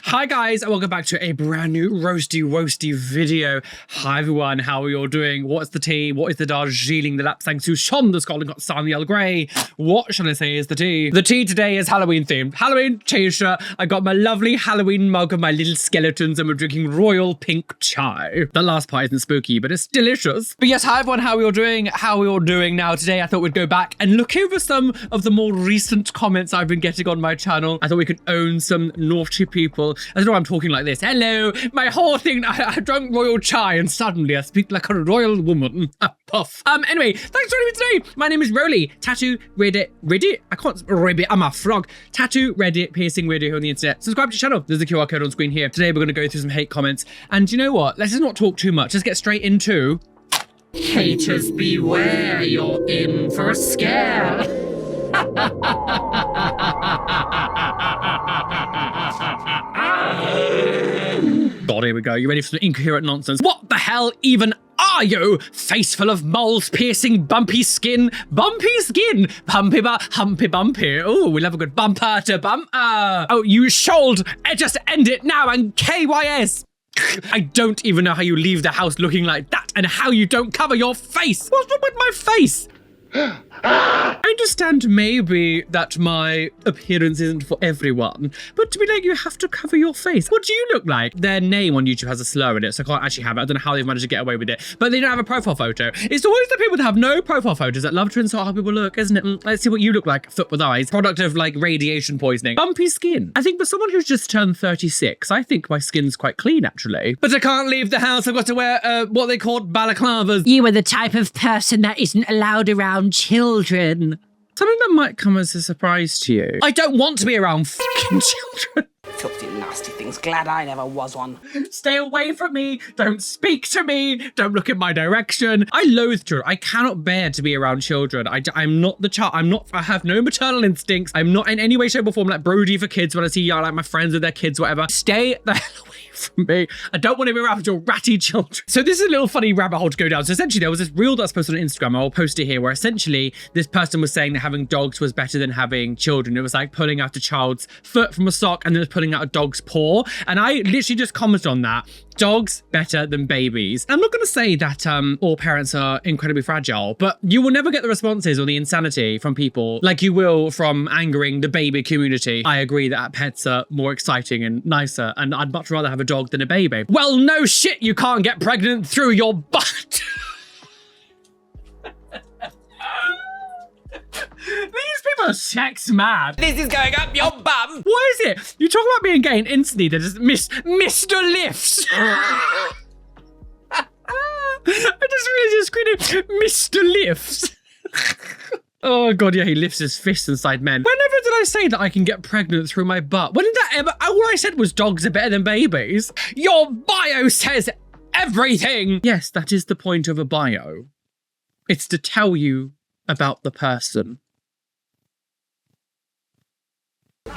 Hi guys, and welcome back to a brand new roasty video. Hi everyone, how are you all doing? What's the tea? What is the Darjeeling, the Lapsang Souchong, the Scotland got Sun, the Earl Grey? What shall I say is the tea? The tea today is Halloween themed. Halloween t-shirt. I got my lovely Halloween mug of my little skeletons and we're drinking royal pink chai. The last part isn't spooky, but it's delicious. But yes, hi everyone, how are you all doing? How are you all doing now? Today I thought we'd go back and look over some of the more recent comments I've been getting on my channel. I thought we could own some naughty people. I don't know why I'm talking like this. Hello, my whole thing, I drank royal chai and suddenly I speak like a royal woman. Puff. Anyway, thanks for joining me today. My name is Roly. Tattoo, Reddit? I can't, ribbit, I'm a frog. Tattoo, Reddit, piercing weirdo here on the internet. Subscribe to the channel. There's a QR code on screen here. Today we're going to go through some hate comments. And you know what? Let's just not talk too much. Let's get straight into... Haters beware, you're in for a scare. God, here we go. You ready for some incoherent nonsense? What the hell even are you? Face full of moles, piercing, bumpy skin. Bumpy skin. Bumpy, humpy, bumpy. Oh, we love a good bumper to bumper. Oh, you should just end it now and KYS. I don't even know how you leave the house looking like that and how you don't cover your face. What's wrong with my face? I understand maybe that my appearance isn't for everyone, but to be like, you have to cover your face. What do you look like? Their name on YouTube has a slur in it, so I can't actually have it. I don't know how they've managed to get away with it, but they don't have a profile photo. It's always the people that have no profile photos that love to insult how people look, isn't it? Let's see what you look like, foot with eyes, product of like radiation poisoning. Bumpy skin. I think for someone who's just turned 36, I think my skin's quite clean actually. But I can't leave the house. I've got to wear what they call balaclavas. You are the type of person that isn't allowed around children. Something that might come as a surprise to you. I don't want to be around fucking children. Filthy, nasty things. Glad I never was one. Stay away from me. Don't speak to me. Don't look in my direction. I loathe children. I cannot bear to be around children. I'm not the child. I have no maternal instincts. I'm not in any way, shape or form like Brody for kids when I see like my friends with their kids, whatever. Stay the hell away from me. I don't want to be around your ratty children. So this is a little funny rabbit hole to go down. So essentially there was this reel that's posted on Instagram. I'll post it here, where essentially this person was saying that having dogs was better than having children. It was like pulling out a child's foot from a sock and then it was pulling out a dog's paw. And I literally just commented on that. Dogs better than babies. I'm not going to say that all parents are incredibly fragile, but you will never get the responses or the insanity from people like you will from angering the baby community. I agree that pets are more exciting and nicer, and I'd much rather have a dog than a baby. Well, no shit, you can't get pregnant through your butt. These people are sex mad. This is going up your bum. What is it? You talk about being gay and instantly they're just Mr. Lifts. I just really just screamed Mr. Lifts. Oh God, yeah, he lifts his fists inside men. Whenever did I say that I can get pregnant through my butt? When did that ever? All I said was dogs are better than babies. Your bio says everything. Yes, that is the point of a bio. It's to tell you about the person.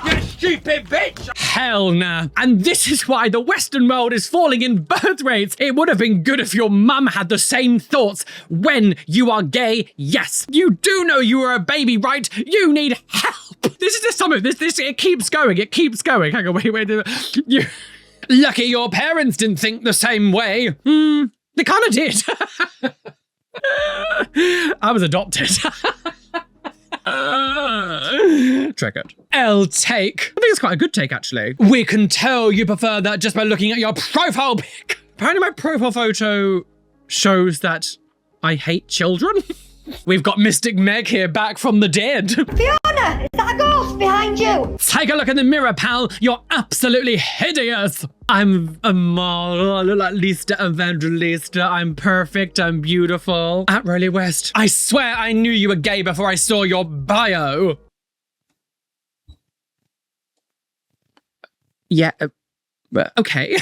You stupid bitch! Hell nah. And this is why the Western world is falling in birth rates. It would have been good if your mum had the same thoughts when you are gay. Yes, you do know you are a baby, right? You need help. This is just something. It keeps going. It keeps going. Hang on, wait. You lucky your parents didn't think the same way. They kind of did. I was adopted. Triggered. L take. I think it's quite a good take, actually. We can tell you prefer that just by looking at your profile pic. Apparently my profile photo shows that I hate children. We've got Mystic Meg here back from the dead. Fiona, is that a ghost behind you? Take a look in the mirror, pal. You're absolutely hideous. I'm a model. I look like Lista Evangelista. I'm perfect. I'm beautiful. At Roly West. I swear I knew you were gay before I saw your bio. Yeah. Okay.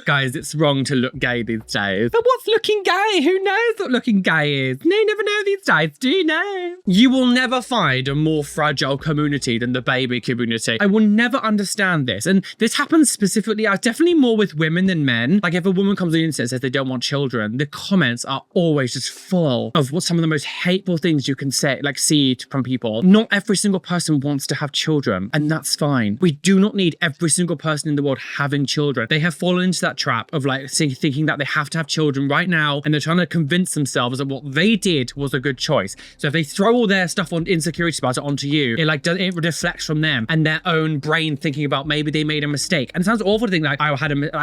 Guys, it's wrong to look gay these days. But what's looking gay? Who knows what looking gay is? No, you never know these days, do you know? You will never find a more fragile community than the baby community. I will never understand this. And this happens specifically, definitely more with women than men. Like if a woman comes on the internet and says they don't want children, the comments are always just full of what some of the most hateful things you can say, like see from people. Not every single person wants to have children, and that's fine. We do not need every single person in the world having children. They have fallen into that trap of like thinking that they have to have children right now, and they're trying to convince themselves that what they did was a good choice. So if they throw all their stuff on insecurity about it onto you, it reflects from them and their own brain thinking about maybe they made a mistake. And it sounds awful to think like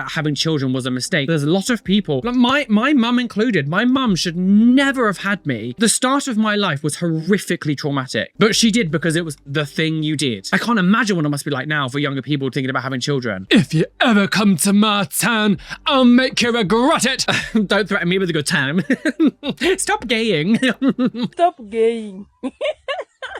having children was a mistake. There's a lot of people, like my mum included. My mum should never have had me. The start of my life was horrifically traumatic, but she did because it was the thing you did. I can't imagine what it must be like now for younger people thinking about having children. If you ever come to my town, I'll make you regret it. Don't threaten me with a good time. Stop gaying. Stop gaying.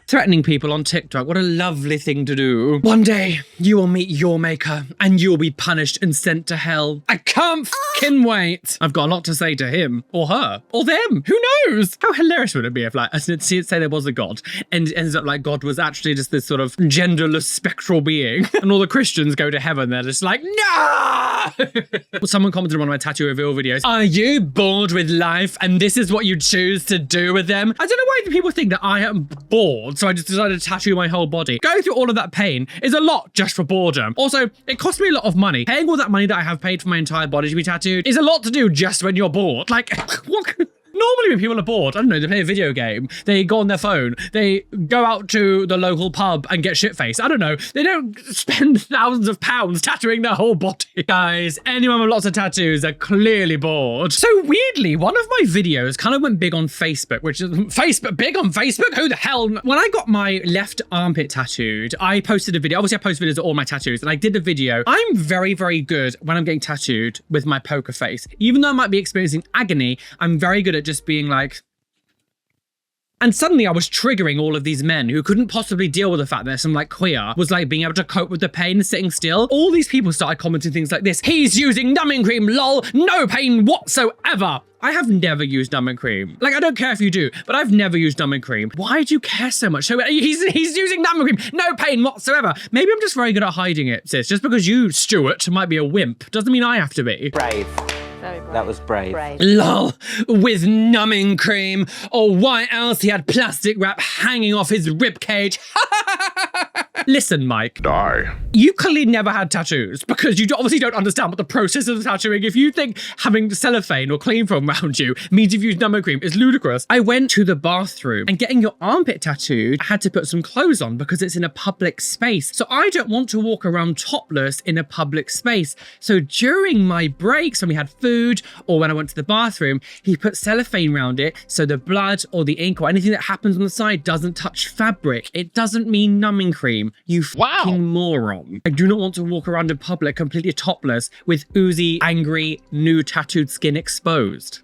Threatening people on TikTok, what a lovely thing to do. One day, you will meet your maker and you'll be punished and sent to hell. I can't fucking wait. I've got a lot to say to him or her or them. Who knows? How hilarious would it be if like, say there was a God and it ends up like God was actually just this sort of genderless spectral being and all the Christians go to heaven. They're just like, no! Someone commented on one of my tattoo reveal videos. Are you bored with life and this is what you choose to do with them? I don't know why people think that I am bored, so I just decided to tattoo my whole body. Going through all of that pain is a lot just for boredom. Also, it cost me a lot of money. Paying all that money that I have paid for my entire body to be tattooed is a lot to do just when you're bored. Like, what? Normally when people are bored, I don't know, they play a video game, they go on their phone, they go out to the local pub and get shit-faced. I don't know. They don't spend thousands of pounds tattooing their whole body. Guys, anyone with lots of tattoos are clearly bored. So weirdly, one of my videos kind of went big on Facebook, which is big on Facebook? Who the hell? When I got my left armpit tattooed, I posted a video. Obviously I post videos of all my tattoos and I did a video. I'm very, very good when I'm getting tattooed with my poker face. Even though I might be experiencing agony, I'm very good at just being like, and suddenly I was triggering all of these men who couldn't possibly deal with the fact that some like queer was like being able to cope with the pain of sitting still. All these people started commenting things like this. He's using numbing cream, lol, no pain whatsoever. I have never used numbing cream. Like, I don't care if you do, but I've never used numbing cream. Why do you care so much? So he's using numbing cream, no pain whatsoever. Maybe I'm just very good at hiding it, sis. Just because you, Stuart, might be a wimp doesn't mean I have to be. Brave. That was brave. Lol, with numbing cream, or why else he had plastic wrap hanging off his ribcage. Listen, Mike. Die. You clearly never had tattoos because you obviously don't understand what the process of tattooing. If you think having cellophane or cling film around you means you've used numbing cream, is ludicrous. I went to the bathroom and getting your armpit tattooed, I had to put some clothes on because it's in a public space. So I don't want to walk around topless in a public space. So during my breaks when we had food or when I went to the bathroom, he put cellophane around it so the blood or the ink or anything that happens on the side doesn't touch fabric. It doesn't mean numbing cream. You fucking moron. I do not want to walk around in public completely topless with oozy, angry, new tattooed skin exposed.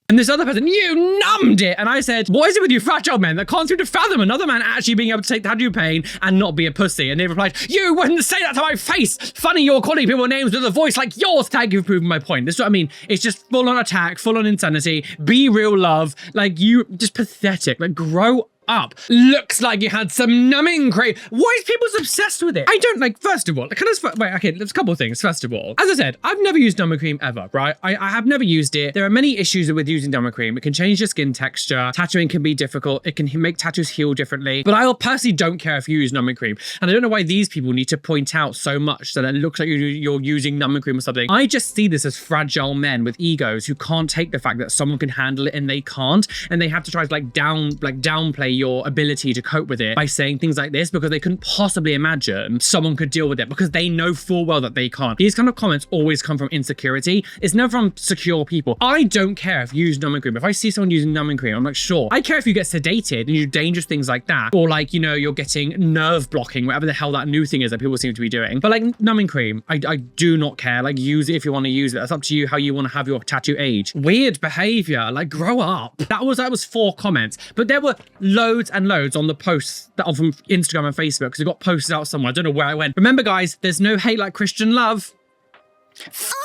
And this other person, you numbed it. And I said, what is it with you fragile men that can't seem to fathom another man actually being able to take tattoo pain and not be a pussy? And they replied, you wouldn't say that to my face. Funny you're calling people names with a voice like yours. Thank you for proving my point. This is what I mean. It's just full on attack, full on insanity. Be real love. Like you, just pathetic. Like grow up. Looks like you had some numbing cream. Why is people so obsessed with it? I don't like, first of all, there's a couple of things. First of all, as I said, I've never used numbing cream ever, right? I have never used it. There are many issues with using numbing cream. It can change your skin texture. Tattooing can be difficult. It can make tattoos heal differently. But I personally don't care if you use numbing cream. And I don't know why these people need to point out so much that it looks like you're using numbing cream or something. I just see this as fragile men with egos who can't take the fact that someone can handle it and they can't. And they have to try to downplay your ability to cope with it by saying things like this because they couldn't possibly imagine someone could deal with it because they know full well that they can't. These kind of comments always come from insecurity. It's never from secure people. I don't care if you use numbing cream. If I see someone using numbing cream, I'm like, sure. I care if you get sedated and you do dangerous things like that. Or like, you know, you're getting nerve blocking, whatever the hell that new thing is that people seem to be doing. But like numbing cream, I do not care. Like use it if you want to use it. That's up to you how you want to have your tattoo age. Weird behavior, like grow up. That was 4 comments, but there were loads and loads on the posts that are from Instagram and Facebook because it got posted out somewhere. I don't know where I went. Remember guys, there's no hate like Christian love.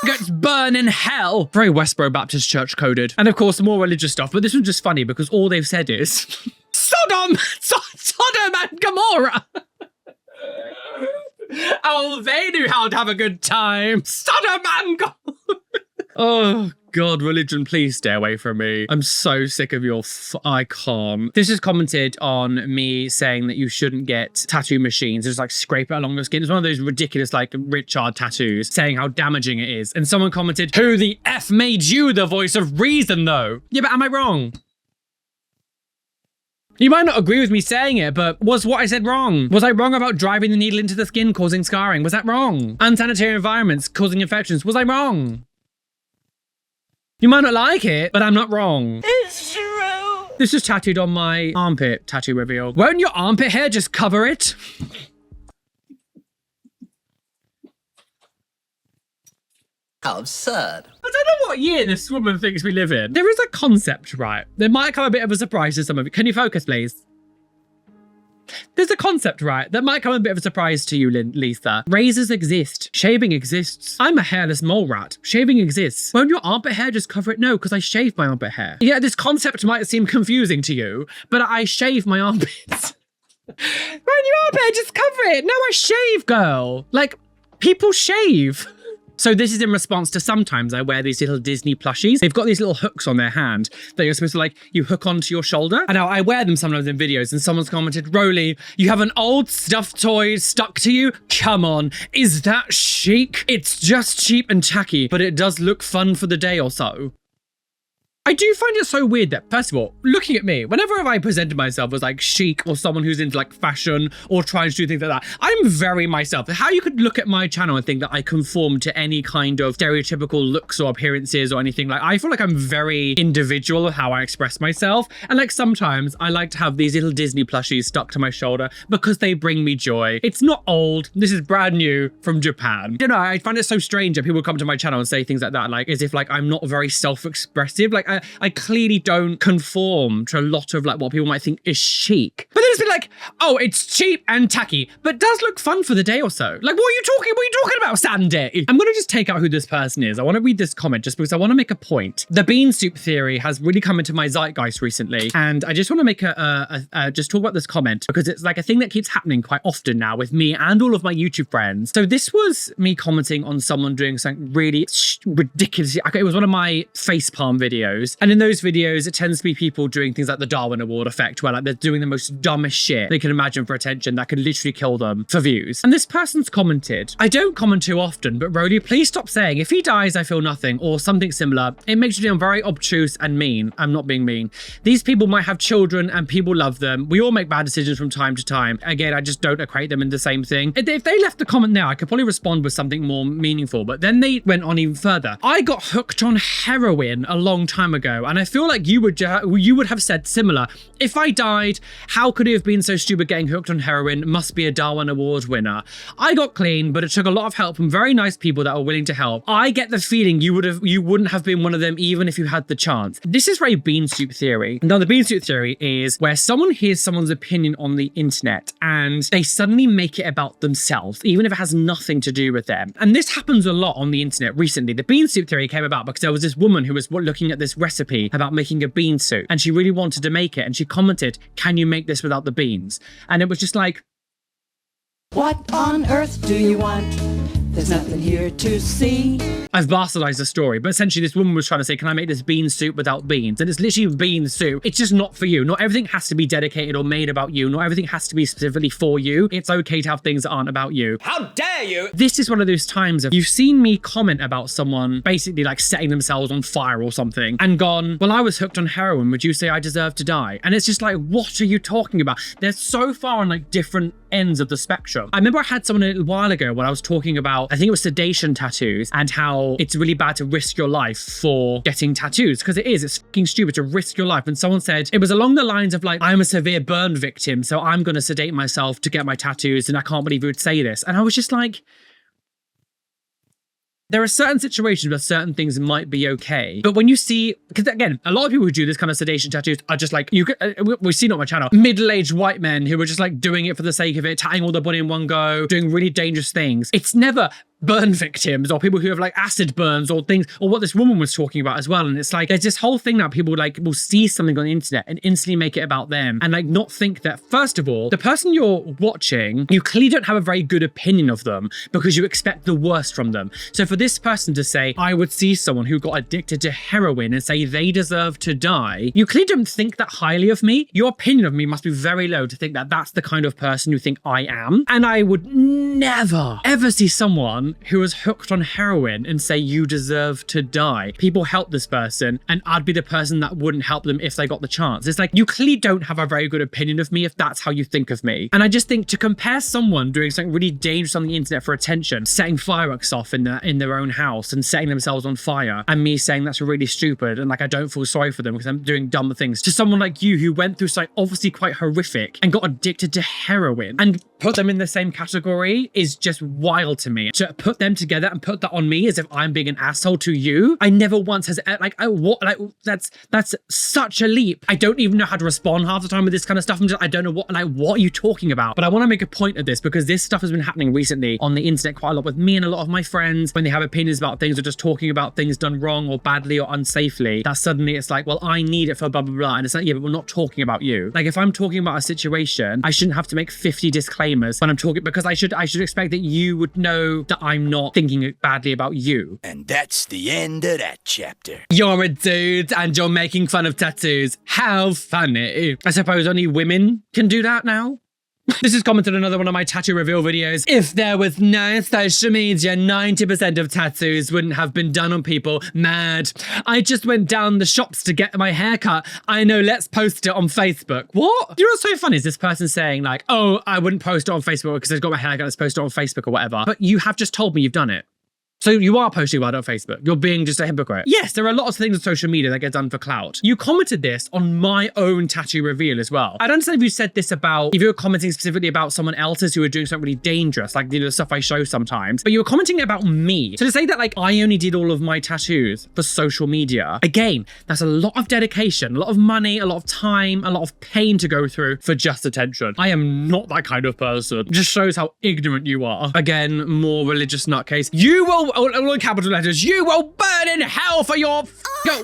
Gets burn in hell. Very Westboro Baptist Church coded. And of course, more religious stuff, but this one's just funny because all they've said is Sodom and Gomorrah. Oh, they knew how to have a good time. Sodom and Gomorrah. Oh, God, religion, please stay away from me. I'm so sick of your I can't. This is commented on me saying that you shouldn't get tattoo machines. Just like scrape it along your skin. It's one of those ridiculous like Richard tattoos saying how damaging it is. And someone commented, who the F made you the voice of reason though? Yeah, but am I wrong? You might not agree with me saying it, but was what I said wrong? Was I wrong about driving the needle into the skin causing scarring? Was that wrong? Unsanitary environments causing infections? Was I wrong? You might not like it, but I'm not wrong. It's true. This is tattooed on my armpit, tattoo reveal. Won't your armpit hair just cover it? How absurd. I don't know what year this woman thinks we live in. There is a concept, right? There might come a bit of a surprise to some of you. Can you focus, please? There's a concept, right, that might come a bit of a surprise to you, Lisa. Razors exist. Shaving exists. I'm a hairless mole rat. Shaving exists. Won't your armpit hair just cover it? No, because I shave my armpit hair. Yeah, this concept might seem confusing to you, but I shave my armpits. Won't your armpit hair just cover it? No, I shave, girl. Like, people shave. So this is in response to sometimes I wear these little Disney plushies. They've got these little hooks on their hand that you're supposed to like, you hook onto your shoulder. And now I wear them sometimes in videos and someone's commented, Roly, you have an old stuffed toy stuck to you? Come on, is that chic? It's just cheap and tacky, but it does look fun for the day or so. I do find it so weird that, first of all, looking at me, whenever I presented myself as like chic or someone who's into like fashion or trying to do things like that, I'm very myself. How you could look at my channel and think that I conform to any kind of stereotypical looks or appearances or anything like, I feel like I'm very individual of how I express myself. And like sometimes I like to have these little Disney plushies stuck to my shoulder because they bring me joy. It's not old. This is brand new from Japan. You know, I find it so strange that people come to my channel and say things like that, like as if like I'm not very self-expressive. Like I clearly don't conform to a lot of like what people might think is chic. But then it's been like, oh, it's cheap and tacky, but does look fun for the day or so. Like, what are you talking about, Sandy? I'm gonna just take out who this person is. I wanna read this comment just because I wanna make a point. The bean soup theory has really come into my zeitgeist recently. And I just wanna make just talk about this comment because it's like a thing that keeps happening quite often now with me and all of my YouTube friends. So this was me commenting on someone doing something really ridiculous. It was one of my facepalm videos. And in those videos, it tends to be people doing things like the Darwin Award effect, where like they're doing the most dumbest shit they can imagine for attention that could literally kill them for views. And this person's commented, I don't comment too often, but Roly, please stop saying, if he dies, I feel nothing, or something similar. It makes you feel very obtuse and mean. I'm not being mean. These people might have children and people love them. We all make bad decisions from time to time. Again, I just don't equate them in the same thing. If they left the comment now, I could probably respond with something more meaningful, but then they went on even further. I got hooked on heroin a long time ago. And I feel like you would have said similar. If I died, how could he have been so stupid getting hooked on heroin? Must be a Darwin Award winner. I got clean, but it took a lot of help from very nice people that were willing to help. I get the feeling you wouldn't have been one of them even if you had the chance. This is very bean soup theory. Now, the bean soup theory is where someone hears someone's opinion on the internet and they suddenly make it about themselves, even if it has nothing to do with them. And this happens a lot on the internet recently. The bean soup theory came about because there was this woman who was looking at this recipe about making a bean soup and she really wanted to make it and she commented, can you make this without the beans? And it was just like, what on earth do you want? There's nothing here to see. I've bastardized the story, but essentially this woman was trying to say, can I make this bean soup without beans? And it's literally bean soup. It's just not for you. Not everything has to be dedicated or made about you. Not everything has to be specifically for you. It's okay to have things that aren't about you. How dare you? This is one of those times of you've seen me comment about someone basically like setting themselves on fire or something and gone, well, I was hooked on heroin. Would you say I deserve to die? And it's just like, what are you talking about? They're so far on like different ends of the spectrum. I remember I had someone a little while ago when I was talking about, I think it was sedation tattoos and how it's really bad to risk your life for getting tattoos, because it's fucking stupid to risk your life. And someone said, it was along the lines of like, I'm a severe burn victim, so I'm going to sedate myself to get my tattoos, and I can't believe you would say this. And I was just like, there are certain situations where certain things might be okay. But when you see, because again, a lot of people who do this kind of sedation tattoos are just like, we've seen it on my channel, middle-aged white men who are just like doing it for the sake of it, tatting all their body in one go, doing really dangerous things. It's never burn victims or people who have like acid burns or things, or what this woman was talking about as well. And it's like, there's this whole thing that people like will see something on the internet and instantly make it about them and like not think that, first of all, the person you're watching, you clearly don't have a very good opinion of them because you expect the worst from them. So for this person to say, I would see someone who got addicted to heroin and say they deserve to die, you clearly don't think that highly of me. Your opinion of me must be very low to think that that's the kind of person you think I am. And I would never, ever see someone who was hooked on heroin and say you deserve to die. People help this person and I'd be the person that wouldn't help them if they got the chance. It's like, you clearly don't have a very good opinion of me if that's how you think of me. And I just think to compare someone doing something really dangerous on the internet for attention, setting fireworks off in their own house and setting themselves on fire, and me saying that's really stupid and like I don't feel sorry for them because I'm doing dumb things, to someone like you who went through something obviously quite horrific and got addicted to heroin, and put them in the same category is just wild to me. To put them together and put that on me as if I'm being an asshole to you, I never once has that's such a leap. I don't even know how to respond half the time with this kind of stuff. I don't know what are you talking about? But I want to make a point of this because this stuff has been happening recently on the internet quite a lot with me and a lot of my friends when they have opinions about things or just talking about things done wrong or badly or unsafely, that suddenly it's like, well, I need it for blah blah blah, and it's like, yeah, but we're not talking about you. Like if I'm talking about a situation, I shouldn't have to make 50 disclaimers when I'm talking, because I should expect that you would know that I'm not thinking badly about you. And that's the end of that chapter. You're a dude and you're making fun of tattoos. How funny. I suppose only women can do that now. This is commented on another one of my tattoo reveal videos. If there was no social media, 90% of tattoos wouldn't have been done on people. Mad. I just went down the shops to get my hair cut. I know, let's post it on Facebook. What? You know what's so funny is this person saying like, oh, I wouldn't post it on Facebook because I've got my hair cut, let's post it on Facebook or whatever. But you have just told me you've done it. So you are posting about it on Facebook. You're being just a hypocrite. Yes, there are a lot of things on social media that get done for clout. You commented this on my own tattoo reveal as well. I don't understand if you said this about, if you were commenting specifically about someone else's who were doing something really dangerous, like the stuff I show sometimes, but you were commenting about me. So to say that like I only did all of my tattoos for social media, again, that's a lot of dedication, a lot of money, a lot of time, a lot of pain to go through for just attention. I am not that kind of person. It just shows how ignorant you are. Again, more religious nutcase. You will, all in capital letters, you will burn in hell for your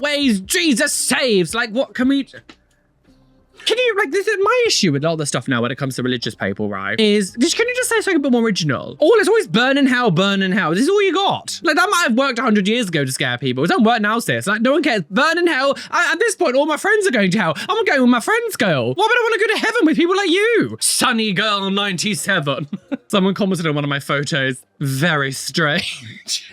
ways. Jesus saves. Like, what can we... Can you, like, this is my issue with all the stuff now when it comes to religious people, right? Is, can you just say something a bit more original? All it's always burn in hell, burn in hell. This is all you got. Like, that might have worked 100 years ago to scare people. It doesn't work now, sis. Like, no one cares. Burn in hell. At this point, all my friends are going to hell. I'm going with my friends, girl. Why would I want to go to heaven with people like you? Sunny girl 97. Someone commented on one of my photos. Very strange.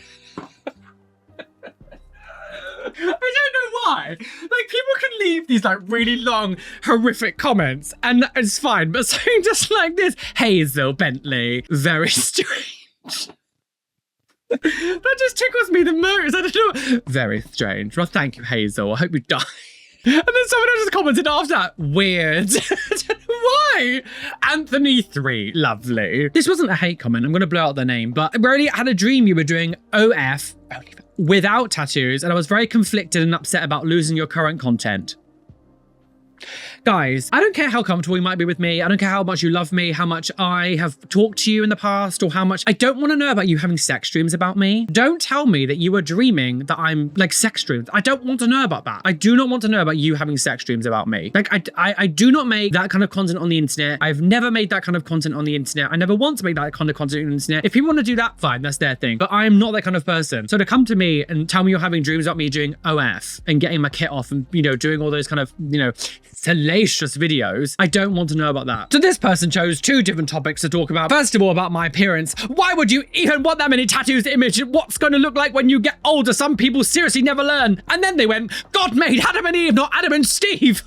I don't know why. Like, people can leave these like really long, horrific comments and it's fine, but something just like this, Hazel Bentley, very strange. That just tickles me the most. I don't know. Very strange. Well, thank you, Hazel. I hope you die. And then someone else just commented after that, weird. Why? Anthony 3, lovely. This wasn't a hate comment. I'm going to blow out their name, but Roly had a dream you were doing OF without tattoos, and I was very conflicted and upset about losing your current content. Guys, I don't care how comfortable you might be with me. I don't care how much you love me, how much I have talked to you in the past, or how much... I don't want to know about you having sex dreams about me. Don't tell me that you were dreaming that I'm like sex dreams. I don't want to know about that. I do not want to know about you having sex dreams about me. Like, I do not make that kind of content on the internet. I've never made that kind of content on the internet. I never want to make that kind of content on the internet. If people want to do that, fine, that's their thing. But I am not that kind of person. So to come to me and tell me you're having dreams about me doing OF and getting my kit off and, you know, doing all those kind of, you know, salacious videos, I don't want to know about that. So this person chose 2 different topics to talk about. First of all, about my appearance. Why would you even want that many tattoos to image what's going to look like when you get older? Some people seriously never learn. And then they went, God made Adam and Eve, not Adam and Steve.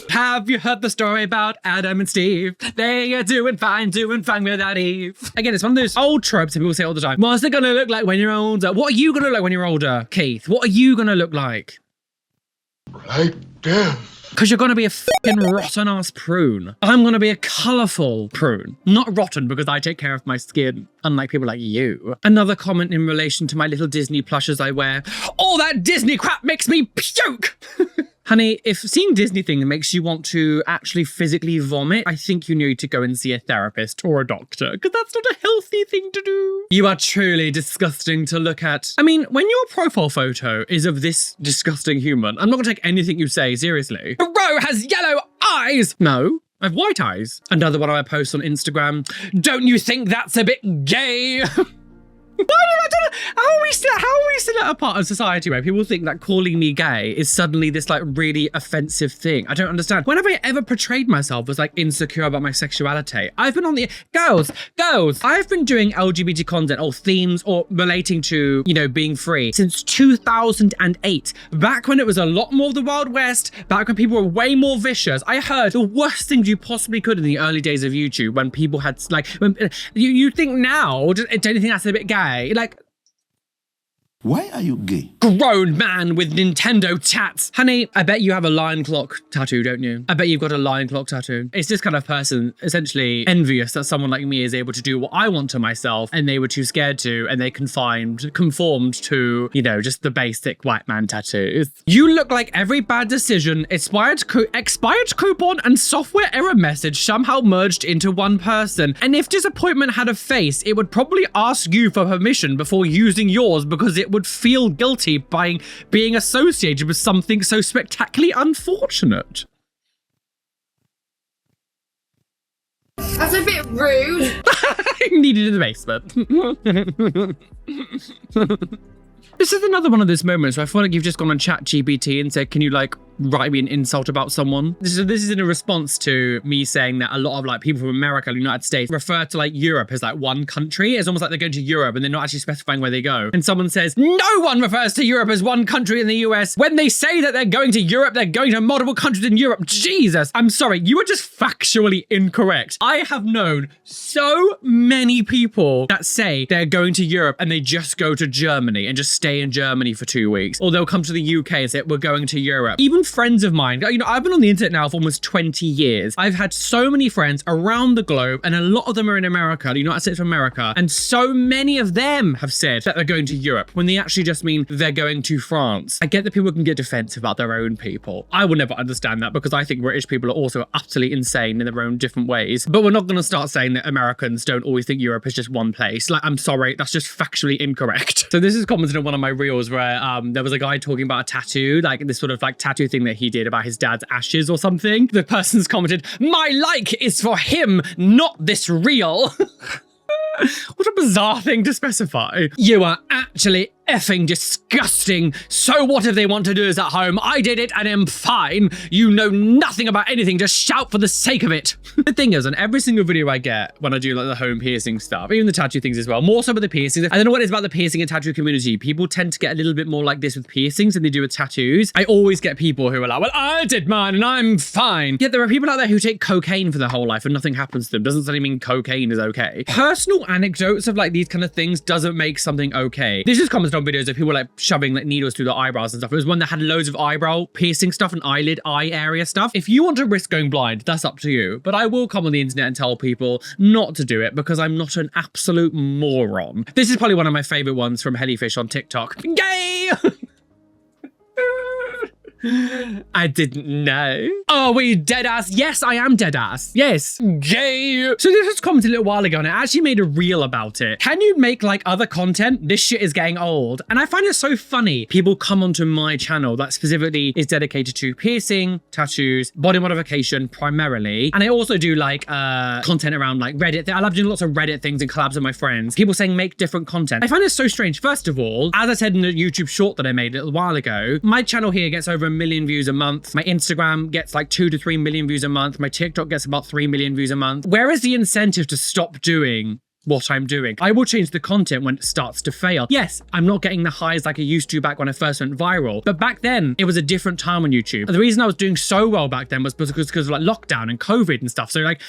Have you heard the story about Adam and Steve? They are doing fine without Eve. Again, it's one of those old tropes that people say all the time. What's it going to look like when you're older? What are you going to look like when you're older, Keith? What are you going to look like? Like this. Because you're going to be a fucking rotten ass prune. I'm going to be a colourful prune. Not rotten because I take care of my skin, unlike people like you. Another comment in relation to my little Disney plushes I wear. All that Disney crap makes me puke. Honey, if seeing Disney thing makes you want to actually physically vomit, I think you need to go and see a therapist or a doctor, because that's not a healthy thing to do. You are truly disgusting to look at. I mean, when your profile photo is of this disgusting human, I'm not gonna take anything you say seriously. Bro has yellow eyes! No. I have white eyes. Another one of my posts on Instagram. Don't you think that's a bit gay? How are we still at a part of society where people think that calling me gay is suddenly this like really offensive thing? I don't understand. When have I ever portrayed myself as like insecure about my sexuality? I've been on the girls, I've been doing LGBT content or themes or relating to, you know, being free since 2008. Back when it was a lot more of the Wild West, back when people were way more vicious. I heard the worst things you possibly could in the early days of YouTube when people had like, when you think now, don't you think that's a bit gay? Like, Why are you gay? Grown man with Nintendo tats. Honey, I bet you have a lion clock tattoo, don't you? I bet you've got a lion clock tattoo. It's this kind of person essentially envious that someone like me is able to do what I want to myself and they were too scared to, and they conformed to, you know, just the basic white man tattoos. You look like every bad decision, expired coupon and software error message somehow merged into one person. And if disappointment had a face, it would probably ask you for permission before using yours because it would feel guilty by being associated with something so spectacularly unfortunate. That's a bit rude. Needed in the basement. This is another one of those moments where I feel like you've just gone on ChatGPT and said, can you like write me an insult about someone? This is in a response to me saying that a lot of like people from America and the United States refer to like Europe as like one country. It's almost like they're going to Europe and they're not actually specifying where they go. And someone says, no one refers to Europe as one country in the US. When they say that they're going to Europe, they're going to multiple countries in Europe. Jesus, I'm sorry, you are just factually incorrect. I have known so many people that say they're going to Europe and they just go to Germany and just stay in Germany for 2 weeks. Or they'll come to the UK and say, we're going to Europe. Even friends of mine, you know, I've been on the internet now for almost 20 years. I've had so many friends around the globe, and a lot of them are in America, the United States of America, and so many of them have said that they're going to Europe when they actually just mean they're going to France. I get that people can get defensive about their own people. I will never understand that because I think British people are also utterly insane in their own different ways. But we're not going to start saying that Americans don't always think Europe is just one place. Like, I'm sorry, that's just factually incorrect. So this is commented on one of my reels where there was a guy talking about a tattoo, like this sort of like tattoo thing that he did about his dad's ashes or something. The person's commented, my like is for him, not this reel. What a bizarre thing to specify. You are actually effing disgusting. So what if they want to do this at home? I did it and I'm fine. You know nothing about anything. Just shout for the sake of it. The thing is, on every single video I get when I do like the home piercing stuff, even the tattoo things as well, more so with the piercings. I don't know what it is about the piercing and tattoo community. People tend to get a little bit more like this with piercings than they do with tattoos. I always get people who are like, well, I did mine and I'm fine. Yet there are people out there who take cocaine for their whole life and nothing happens to them. Doesn't suddenly mean cocaine is okay. Personal anecdotes of like these kind of things doesn't make something okay. This is commented on videos of people like shoving like needles through their eyebrows and stuff. It was one that had loads of eyebrow piercing stuff and eyelid, eye area stuff. If you want to risk going blind, that's up to you. But I will come on the internet and tell people not to do it because I'm not an absolute moron. This is probably one of my favorite ones from Hellyfish on TikTok. Gay! I didn't know. Oh, were you dead ass? Yes, I am dead ass. Yes. Gay. So this was commented a little while ago and I actually made a reel about it. Can you make like other content? This shit is getting old. And I find it so funny. People come onto my channel that specifically is dedicated to piercing, tattoos, body modification primarily. And I also do like content around like Reddit. I love doing lots of Reddit things and collabs with my friends. People saying make different content. I find it so strange. First of all, as I said in the YouTube short that I made a little while ago, my channel here gets over 1 million views a month. My Instagram gets like 2 to 3 million views a month. My TikTok gets about 3 million views a month. Where is the incentive to stop doing what I'm doing? I will change the content when it starts to fail. Yes, I'm not getting the highs like I used to back when I first went viral, but back then it was a different time on YouTube. The reason I was doing so well back then was because of like lockdown and COVID and stuff. So like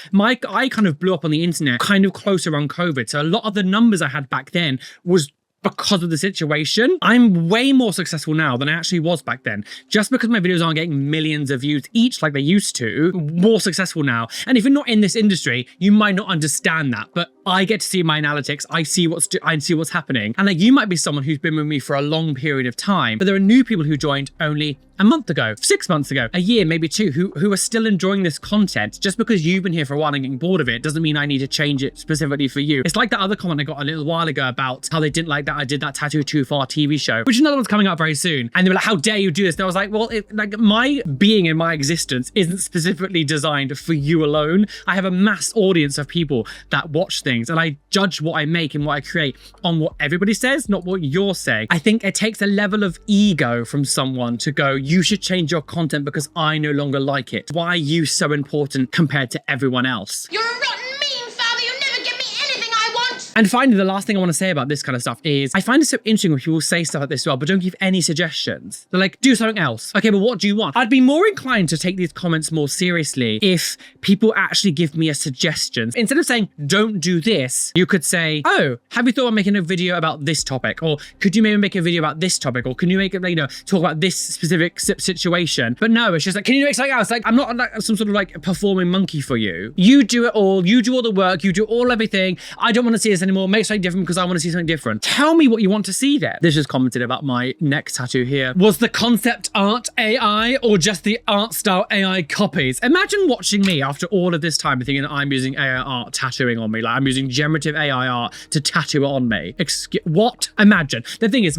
I kind of blew up on the internet kind of close around COVID. So a lot of the numbers I had back then was because of the situation. I'm way more successful now than I actually was back then. Just because my videos aren't getting millions of views each like they used to, more successful now. And if you're not in this industry, you might not understand that, but I get to see my analytics. I see what's happening. And like, you might be someone who's been with me for a long period of time, but there are new people who joined only a month ago, 6 months ago, a year, maybe 2, who are still enjoying this content. Just because you've been here for a while and getting bored of it doesn't mean I need to change it specifically for you. It's like that other comment I got a little while ago about how they didn't like that I did that Tattoo Too Far TV show, which another one's coming out very soon. And they were like, how dare you do this? And I was like, well, like my being in my existence isn't specifically designed for you alone. I have a mass audience of people that watch things, and I judge what I make and what I create on what everybody says, not what you're saying. I think it takes a level of ego from someone to go, you should change your content because I no longer like it. Why are you so important compared to everyone else? You're a rotten mean father. You never give me anything I want. And finally, the last thing I want to say about this kind of stuff is I find it so interesting when people say stuff like this as well, but don't give any suggestions. They're like, do something else. Okay, but what do you want? I'd be more inclined to take these comments more seriously if people actually give me a suggestion. Instead of saying, don't do this, you could say, oh, have you thought of making a video about this topic? Or could you maybe make a video about this topic? Or can you make it, you know, talk about this specific situation? But no, it's just like, can you make something else? Like, I'm not like some sort of like performing monkey for you. You do it all. You do all the work. You do all everything. I don't want to see this anymore. Make something different because I want to see something different. Tell me what you want to see there. This just commented about my neck tattoo here. Was the concept art AI or just the art style AI copies? Imagine watching me after all of this time and thinking that I'm using AI art tattooing on me. Like I'm using generative AI art to tattoo it on me. What? Imagine. The thing is,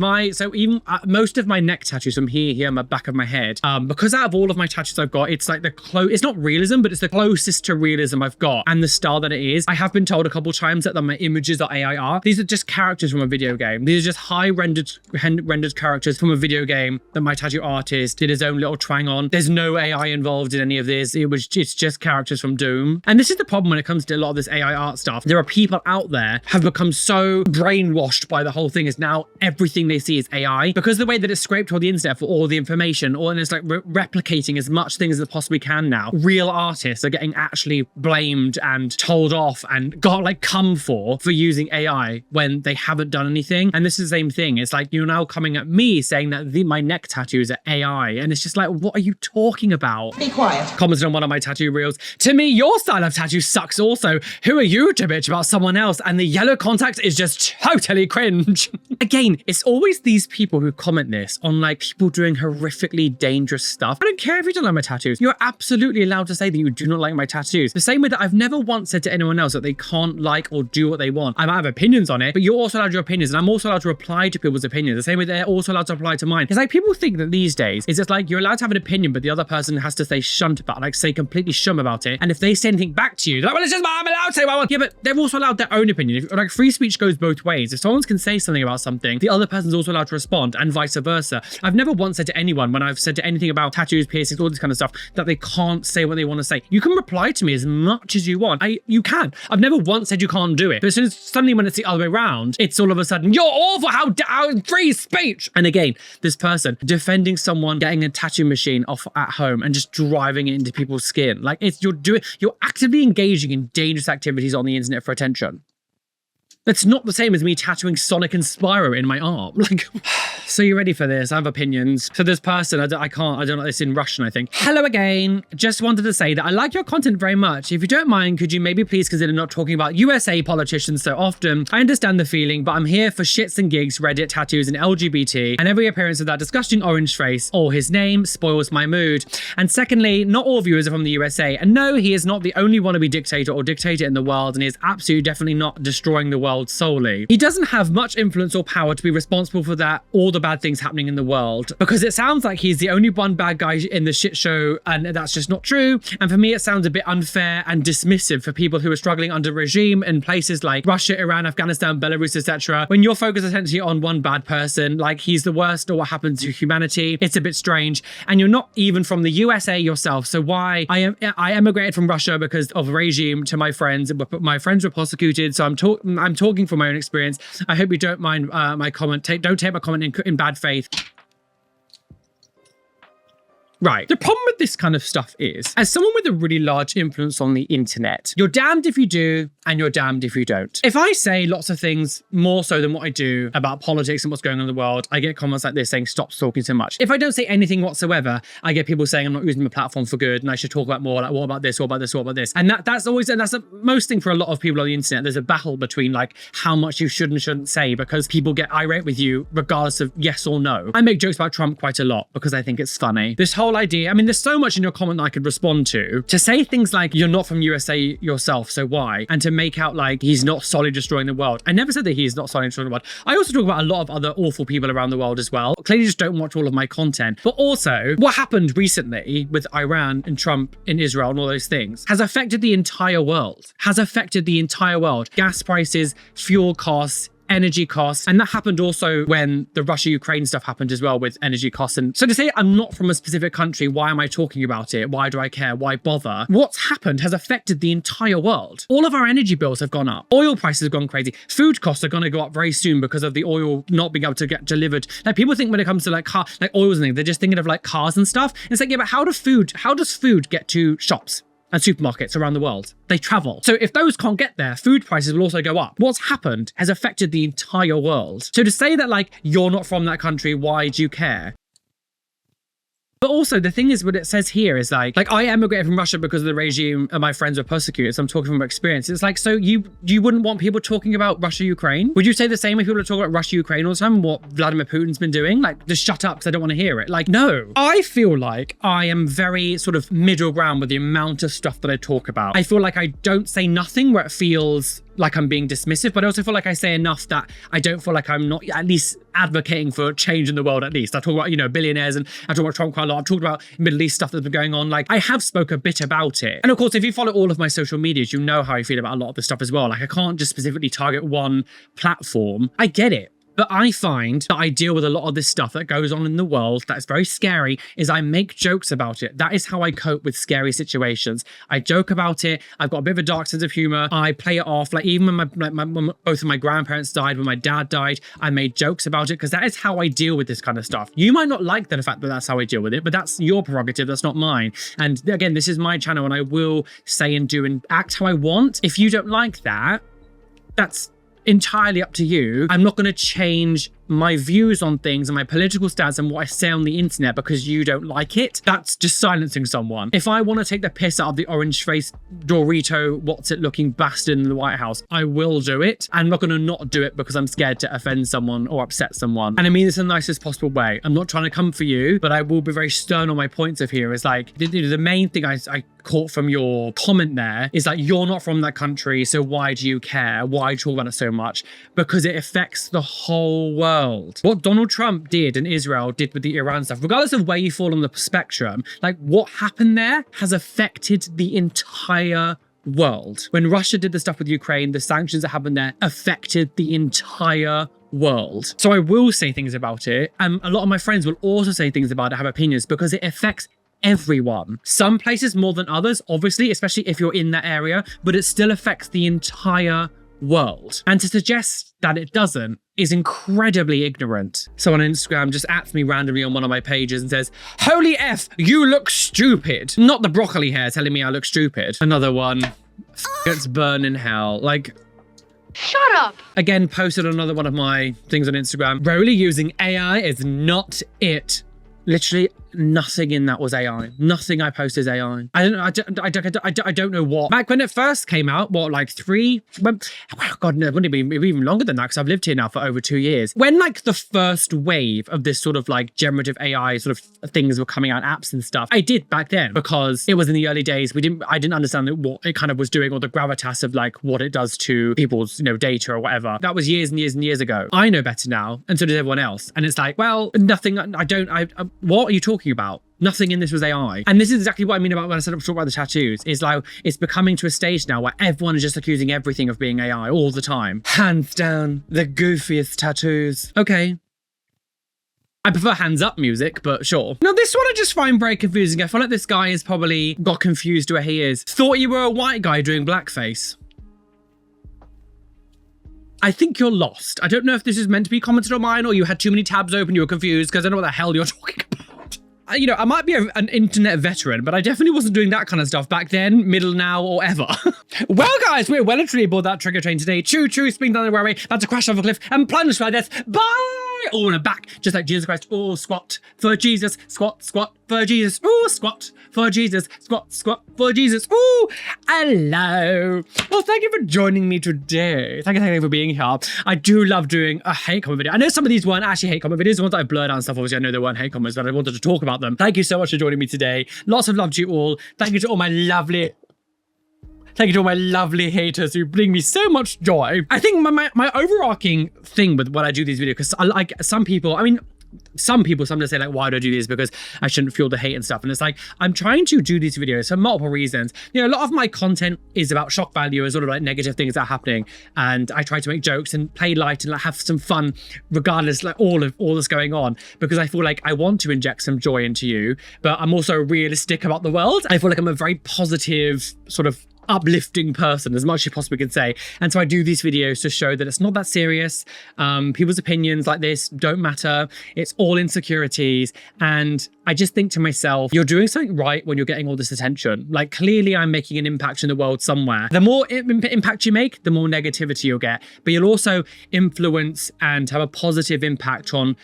even most of my neck tattoos from here, my back of my head, because out of all of my tattoos I've got, it's like it's not realism, but it's the closest to realism I've got, and the style that it is. I have been told a couple times that my images are AI art. These are just characters from a video game. These are just high rendered characters from a video game that my tattoo artist did his own little twang on. There's no AI involved in any of this. It's just characters from Doom. And this is the problem when it comes to a lot of this AI art stuff. There are people out there have become so brainwashed by the whole thing is now everything they see is AI, because the way that it's scraped all the internet for all the information, and it's like replicating as much things as it possibly can now. Real artists are getting actually blamed and told off and come for using AI when they haven't done anything. And this is the same thing. It's like you're now coming at me saying that my neck tattoos are AI, and it's just like, what are you talking about? Be quiet. Commented on one of my tattoo reels. To me, your style of tattoo sucks also. Who are you to bitch about someone else? And the yellow contact is just totally cringe. Again, it's always these people who comment this on like people doing horrifically dangerous stuff. I don't care if you don't like my tattoos. You're absolutely allowed to say that you do not like my tattoos. The same way that I've never once said to anyone else that they can't like or do what they want. I might have opinions on it, but you're also allowed your opinions, and I'm also allowed to reply to people's opinions the same way they're also allowed to reply to mine. It's like people think that these days it's just like you're allowed to have an opinion, but the other person has to say shunt about, like say completely shum about it. And if they say anything back to you, they're like, well, it's just I'm allowed to say what I want. Yeah, but they're also allowed their own opinion. Like free speech goes both ways. If someone can say something about something, the other person's also allowed to respond, and vice versa. I've never once said to anyone when I've said to anything about tattoos, piercings, all this kind of stuff, that they can't say what they want to say. You can reply to me as much as you want. You can. I've never once said you can't do it. But as soon as suddenly when it's the other way around, it's all of a sudden, you're awful, how free speech. And again, this person defending someone getting a tattoo machine off at home and just driving it into people's skin. Like you're actively engaging in dangerous activities on the internet for attention. That's not the same as me tattooing Sonic and Spyro in my arm. Like, so you ready for this? I have opinions. So this person, I don't know, it's in Russian, I think. Hello again. Just wanted to say that I like your content very much. If you don't mind, could you maybe please consider not talking about USA politicians so often? I understand the feeling, but I'm here for shits and gigs, Reddit, tattoos, and LGBT, and every appearance of that disgusting orange face or his name spoils my mood. And secondly, not all viewers are from the USA. And no, he is not the only wannabe dictator or dictator in the world, and he is absolutely definitely not destroying the world solely. He doesn't have much influence or power to be responsible for that, all the bad things happening in the world, because it sounds like he's the only one bad guy in the shit show, and that's just not true. And for me, it sounds a bit unfair and dismissive for people who are struggling under regime in places like Russia, Iran, Afghanistan, Belarus, etc. When you're focused essentially on one bad person, like he's the worst or what happened to humanity, it's a bit strange. And you're not even from the USA yourself, so why? I emigrated from Russia because of regime to my friends, but my friends were prosecuted, so I'm talking from my own experience. I hope you don't mind my comment. Don't take my comment in bad faith. Right. The problem with this kind of stuff is, as someone with a really large influence on the internet, you're damned if you do and you're damned if you don't. If I say lots of things more so than what I do about politics and what's going on in the world, I get comments like this saying, stop talking so much. If I don't say anything whatsoever, I get people saying I'm not using my platform for good and I should talk about more, like, what about this, what about this, what about this? And that's always, and that's most thing for a lot of people on the internet. There's a battle between like how much you should and shouldn't say because people get irate with you regardless of yes or no. I make jokes about Trump quite a lot because I think it's funny. This whole idea, I mean, there's so much in your comment that I could respond to say things like, you're not from USA yourself, so why? And to make out like he's not solely destroying the world. I never said that he's not solely destroying the world. I also talk about a lot of other awful people around the world as well. Clearly just don't watch all of my content. But also, what happened recently with Iran and Trump in Israel and all those things has affected the entire world. Gas prices, fuel costs, energy costs. And that happened also when the Russia-Ukraine stuff happened as well with energy costs. And so to say I'm not from a specific country, why am I talking about it? Why do I care? Why bother? What's happened has affected the entire world. All of our energy bills have gone up. Oil prices have gone crazy. Food costs are going to go up very soon because of the oil not being able to get delivered. Like people think when it comes to like oils and things, they're just thinking of like cars and stuff. It's like, yeah, but how does food get to shops and supermarkets around the world? They travel. So if those can't get there, food prices will also go up. What's happened has affected the entire world. So to say that like, you're not from that country, why do you care? But also the thing is, what it says here is like I emigrated from Russia because of the regime and my friends were persecuted. So I'm talking from experience. It's like, so you wouldn't want people talking about Russia, Ukraine? Would you say the same if people are talking about Russia, Ukraine all the time, what Vladimir Putin's been doing? Like, just shut up because I don't want to hear it. Like, no. I feel like I am very sort of middle ground with the amount of stuff that I talk about. I feel like I don't say nothing where it feels like I'm being dismissive, but I also feel like I say enough that I don't feel like I'm not at least advocating for change in the world. At least I talk about, you know, billionaires, and I talk about Trump quite a lot. I've talked about Middle East stuff that's been going on. Like, I have spoke a bit about it. And of course, if you follow all of my social medias, you know how I feel about a lot of this stuff as well. Like, I can't just specifically target one platform. I get it. But I find that I deal with a lot of this stuff that goes on in the world that's very scary, is I make jokes about it. That is how I cope with scary situations. I joke about it. I've got a bit of a dark sense of humor. I play it off. Like, even when both of my grandparents died, when my dad died, I made jokes about it because that is how I deal with this kind of stuff. You might not like the fact that that's how I deal with it, but that's your prerogative. That's not mine. And again, this is my channel and I will say and do and act how I want. If you don't like that, that's entirely up to you. I'm not going to change my views on things and my political stance and what I say on the internet because you don't like it. That's just silencing someone. If I want to take the piss out of the orange-faced Dorito, what's-it-looking bastard in the White House, I will do it. I'm not going to not do it because I'm scared to offend someone or upset someone. And I mean this in the nicest possible way. I'm not trying to come for you, but I will be very stern on my points of here. Is like, the main thing I caught from your comment there is like, you're not from that country, so why do you care? Why talk about it so much? Because it affects the whole world. What Donald Trump did and Israel did with the Iran stuff, regardless of where you fall on the spectrum, like what happened there has affected the entire world. When Russia did the stuff with Ukraine, the sanctions that happened there affected the entire world. So I will say things about it, and a lot of my friends will also say things about it, have opinions, because it affects everyone. Some places more than others, obviously, especially if you're in that area, but it still affects the entire world. And to suggest that it doesn't is incredibly ignorant. Someone on Instagram just @s me randomly on one of my pages and says, "Holy F, you look stupid." Not the broccoli hair telling me I look stupid. Another one, it's burn in hell. Like, Shut up! again, posted another one of my things on Instagram. Roly using AI is not it. Literally nothing in that was AI. Nothing I post is AI. I don't know what. Back when it first came out, what, like God, no, it wouldn't be even longer than that because I've lived here now for over 2 years. When like the first wave of this sort of like generative AI sort of things were coming out, apps and stuff, I did back then because it was in the early days. I didn't understand what it kind of was doing or the gravitas of like what it does to people's, you know, data or whatever. That was years and years and years ago. I know better now, and so does everyone else. And it's like, well, nothing. What are you talking about? Nothing in this was AI. And this is exactly what I mean about when I said I'm talking about the tattoos. Is like, it's becoming to a stage now where everyone is just accusing everything of being AI all the time. Hands down, the goofiest tattoos. Okay. I prefer hands up music, but sure. Now this one I just find very confusing. I feel like this guy has probably got confused where he is. Thought you were a white guy doing blackface. I think you're lost. I don't know if this is meant to be commented on mine or you had too many tabs open, you were confused because I don't know what the hell you're talking about. you know, I might be an internet veteran, but I definitely wasn't doing that kind of stuff back then, middle, now, or ever. Well, guys, we're well and truly aboard that trigger train today. Choo choo, spin down the railway, about to crash off a cliff and plunge to our death. Bye! Oh, and I'm back, just like Jesus Christ. Oh, squat for Jesus, squat, squat for Jesus. Oh, squat for Jesus, squat, squat for Jesus. Oh, hello. Well, thank you for joining me today. Thank you for being here. I do love doing a hate comment video. I know some of these weren't actually hate comment videos. The ones that I blurred out and stuff, obviously I know they weren't hate comments, but I wanted to talk about them. Thank you so much for joining me today. Lots of love to you all. Thank you to all my lovely haters who bring me so much joy. I think my overarching thing with when I do these videos, because I like some people sometimes say like, why do I do this? Because I shouldn't feel the hate and stuff. And it's like, I'm trying to do these videos for multiple reasons. You know, a lot of my content is about shock value and sort of like negative things that are happening. And I try to make jokes and play light and like have some fun regardless, like all that's going on, because I feel like I want to inject some joy into you, but I'm also realistic about the world. I feel like I'm a very positive sort of uplifting person, as much as you possibly can say. And so I do these videos to show that it's not that serious. People's opinions like this don't matter. It's all insecurities. And I just think to myself, you're doing something right when you're getting all this attention. Like, clearly I'm making an impact in the world somewhere. The more impact you make, the more negativity you'll get. But you'll also influence and have a positive impact on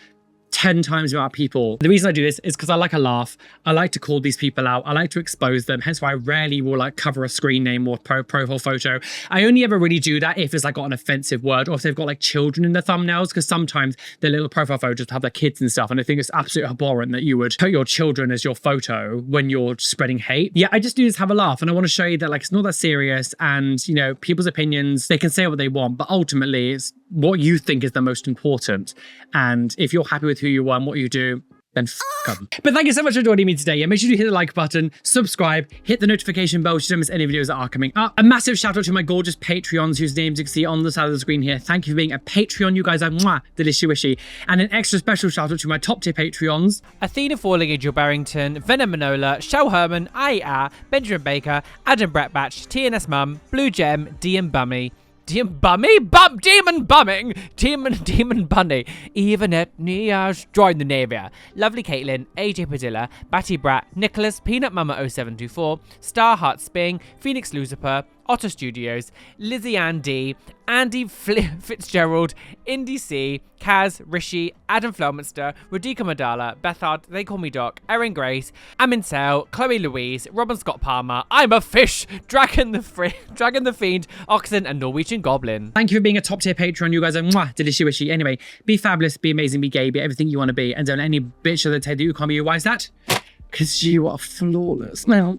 10 times the amount of people. The reason I do this is because I like a laugh. I like to call these people out. I like to expose them. Hence why I rarely will like cover a screen name or profile photo. I only ever really do that if it's like got an offensive word or if they've got like children in their thumbnails, because sometimes their little profile photos have their kids and stuff. And I think it's absolutely abhorrent that you would put your children as your photo when you're spreading hate. Yeah, I just do this to have a laugh. And I want to show you that like, it's not that serious. And you know, people's opinions, they can say what they want, but ultimately it's what you think is the most important. And if you're happy with who you are and what you do, then f them. But thank you so much for joining me today. Yeah, make sure you hit the like button, subscribe, hit the notification bell so you don't miss any videos that are coming up. A massive shout out to my gorgeous Patreons whose names you can see on the side of the screen here. Thank you for being a Patreon. You guys are mwah, delicious wishy. And an extra special shout out to my top tier Patreons: Athena Falling, Jill Barrington, Venom Manola, Shell Herman, I.A., Benjamin Baker, Adam Bratbatch, TNS Mum, Blue Gem, DM Bummy, Demon Bumming, Demon Bunny, Evanet Niaz, join the Navy, Lovely Caitlin, AJ Padilla, Batty Brat, Nicholas, Peanut Mama 0724, Star Heart Sping, Phoenix Lucifer, Otter Studios, Lizzie Ann D, Andy Fitzgerald, Indy C, Kaz, Rishi, Adam Flelminster, Radhika Madala, Bethard, They Call Me Doc, Erin Grace, Amin Sale, Chloe Louise, Robin Scott Palmer, I'm a Fish, Dragon the Fiend, Oxen, and Norwegian Goblin. Thank you for being a top tier Patreon. You guys are mwah, delicious wishy. Anyway, be fabulous, be amazing, be gay, be everything you want to be, and don't let any bitch of the day that you can't be. Why is that? Because you are flawless. Now,